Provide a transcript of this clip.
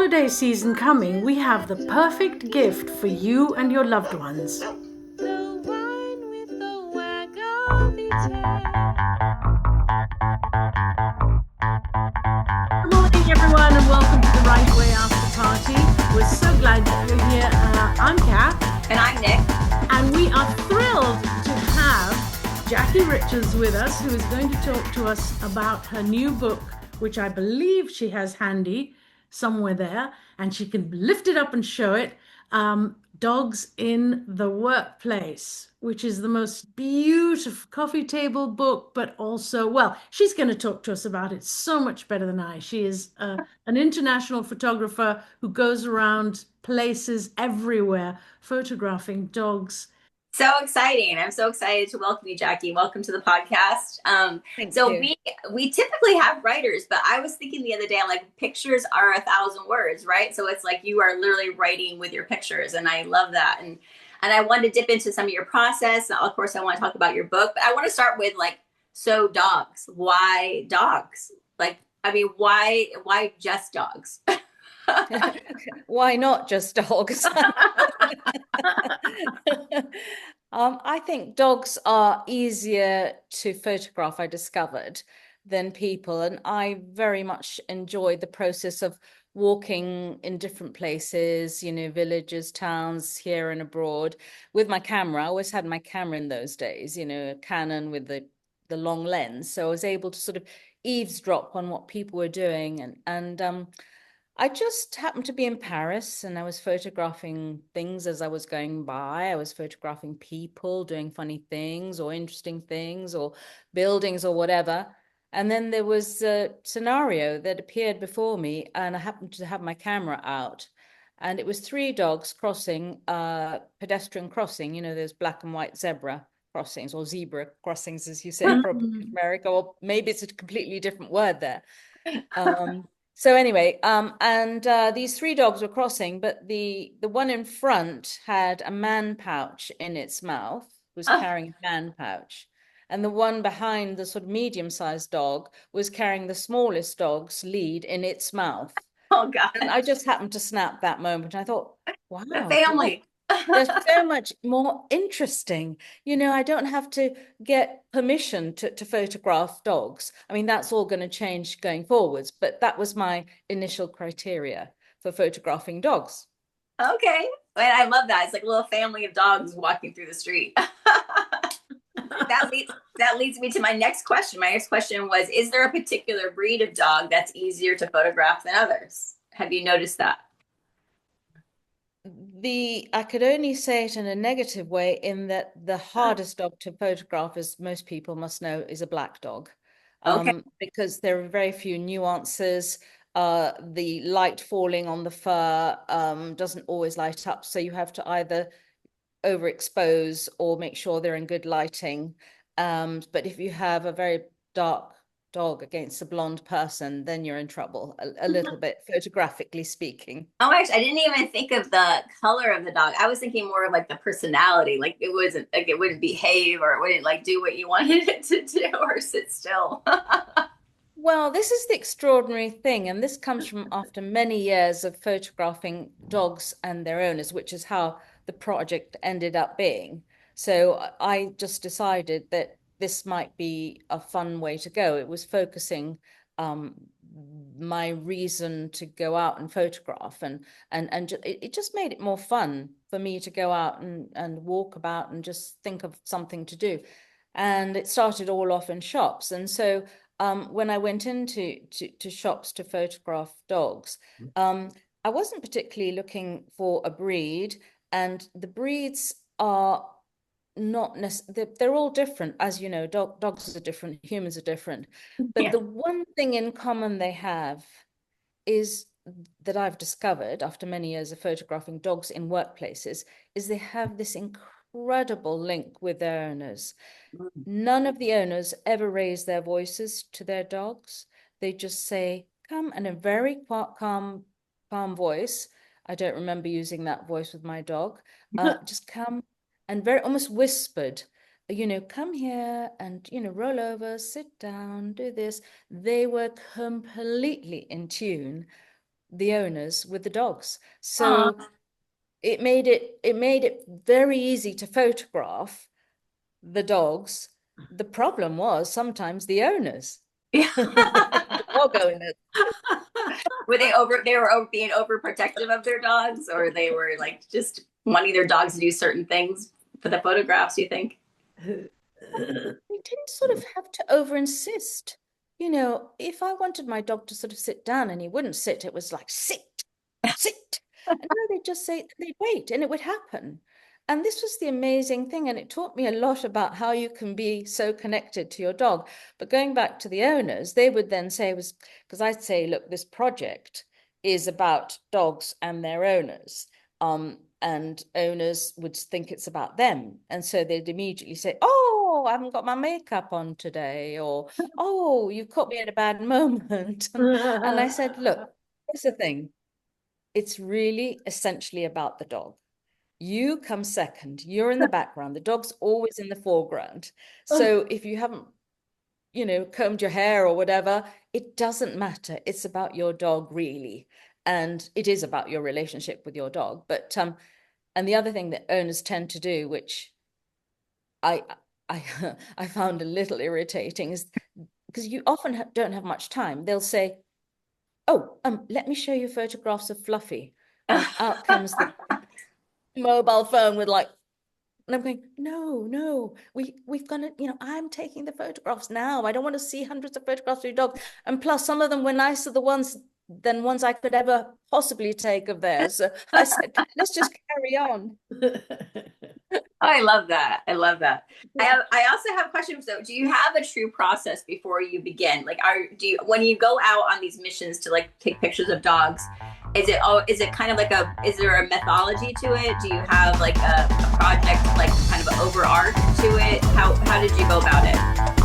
holiday season coming, we have the perfect gift for you and your loved ones. The wine with the wag of its head. Good morning, everyone, and welcome to the Right Way After Party. We're so glad that you're here. I'm Kath. And I'm Nick. And we are thrilled to have Jackie Richards with us, who is going to talk to us about her new book, which I believe she has handy somewhere there, and she can lift it up and show it. Dogs in the Workplace, which is the most beautiful coffee table book, but also, well, she's going to talk to us about it so much better than I. She is an international photographer who goes around places everywhere photographing dogs. So exciting. I'm so excited to welcome you, Jackie. Welcome to the podcast. Thank so you. we typically have writers, but I was thinking the other day, like pictures are 1,000 words, right? So it's like you are literally writing with your pictures, and I love that. And I wanted to dip into some of your process. Of course, I want to talk about your book, but I want to start with so dogs. Why dogs? Why just dogs? Why not just dogs? I think dogs are easier to photograph, I discovered, than people. And I very much enjoy the process of walking in different places, villages, towns, here and abroad, with my camera. I always had my camera in those days, a Canon with the long lens. So I was able to sort of eavesdrop on what people were doing. And I just happened to be in Paris and I was photographing things as I was going by. I was photographing people doing funny things or interesting things or buildings or whatever. And then there was a scenario that appeared before me, and I happened to have my camera out. And it was three dogs crossing pedestrian crossing, those black and white zebra crossings, or zebra crossings, as you say, probably in America, or maybe it's a completely different word there. So anyway, and these three dogs were crossing, but the one in front had a man pouch in its mouth, was carrying a man pouch. And the one behind, the sort of medium-sized dog, was carrying the smallest dog's lead in its mouth. Oh God. And I just happened to snap that moment. I thought, The wow, family. they're so much more interesting. I don't have to get permission to photograph dogs. I mean, that's all going to change going forwards, but that was my initial criteria for photographing dogs. Okay. And I love that. It's like a little family of dogs walking through the street. that leads me to my next question. My next question was, is there a particular breed of dog that's easier to photograph than others? Have you noticed that? I could only say it in a negative way, in that the hardest dog to photograph, as most people must know, is a black dog. Okay. Because there are very few nuances. The light falling on the fur doesn't always light up, so you have to either overexpose or make sure they're in good lighting. But if you have a very dark dog against a blonde person, then you're in trouble, a little bit, photographically speaking. Oh, actually, I didn't even think of the color of the dog. I was thinking more of like the personality. Like it wasn't like it wouldn't behave, or it wouldn't like do what you wanted it to do, or sit still. Well, this is the extraordinary thing, and this comes from after many years of photographing dogs and their owners, which is how the project ended up being. So I just decided that this might be a fun way to go. It was focusing um, my reason to go out and photograph, and it just made it more fun for me to go out and walk about and just think of something to do. And it started all off in shops, and so when I went into to shops to photograph dogs, I wasn't particularly looking for a breed, and the breeds are not necessarily, they're all different. As you know, dogs are different, humans are different. But Yeah. the one thing in common they have is, that I've discovered after many years of photographing dogs in workplaces, is they have this incredible link with their owners. None of the owners ever raise their voices to their dogs. They just say, come, in a very calm voice. I don't remember using that voice with my dog. Just come, and very almost whispered, come here and, roll over, sit down, do this. They were completely in tune the owners with the dogs. So it made it very easy to photograph the dogs. The problem was sometimes the owners. Yeah. The dog owners. Were they were being overprotective of their dogs, or they were like just wanting their dogs to do certain things for the photographs, you think? They didn't sort of have to over insist. You know, if I wanted my dog to sort of sit down and he wouldn't sit, it was like, sit. And now they'd just say, they'd wait, and it would happen. And this was the amazing thing. And it taught me a lot about how you can be so connected to your dog. But going back to the owners, they would then say, because I'd say, look, this project is about dogs and their owners. And owners would think it's about them. And so they'd immediately say, oh, I haven't got my makeup on today, or, oh, you caught me at a bad moment. And I said, look, here's the thing. It's really essentially about the dog. You come second, you're in the background, the dog's always in the foreground. So if you haven't, you know, combed your hair or whatever, it doesn't matter. It's about your dog, really. And it is about your relationship with your dog. But and the other thing that owners tend to do, which I I found a little irritating, is because you often don't have much time. They'll say, oh, let me show you photographs of Fluffy. And out comes the mobile phone with like, and I'm going, no, we've got to, you know, I'm taking the photographs now. I don't want to see hundreds of photographs of your dog. And plus, some of them were nicer than ones I could ever possibly take of theirs. So I said, let's just carry on. Oh, I love that. I love that. I also have questions though. Do you have a true process before you begin? Like, when you go out on these missions to like take pictures of dogs, is it kind of like is there a methodology to it? Do you have like a project, like kind of an overarch to it? How did you go about it?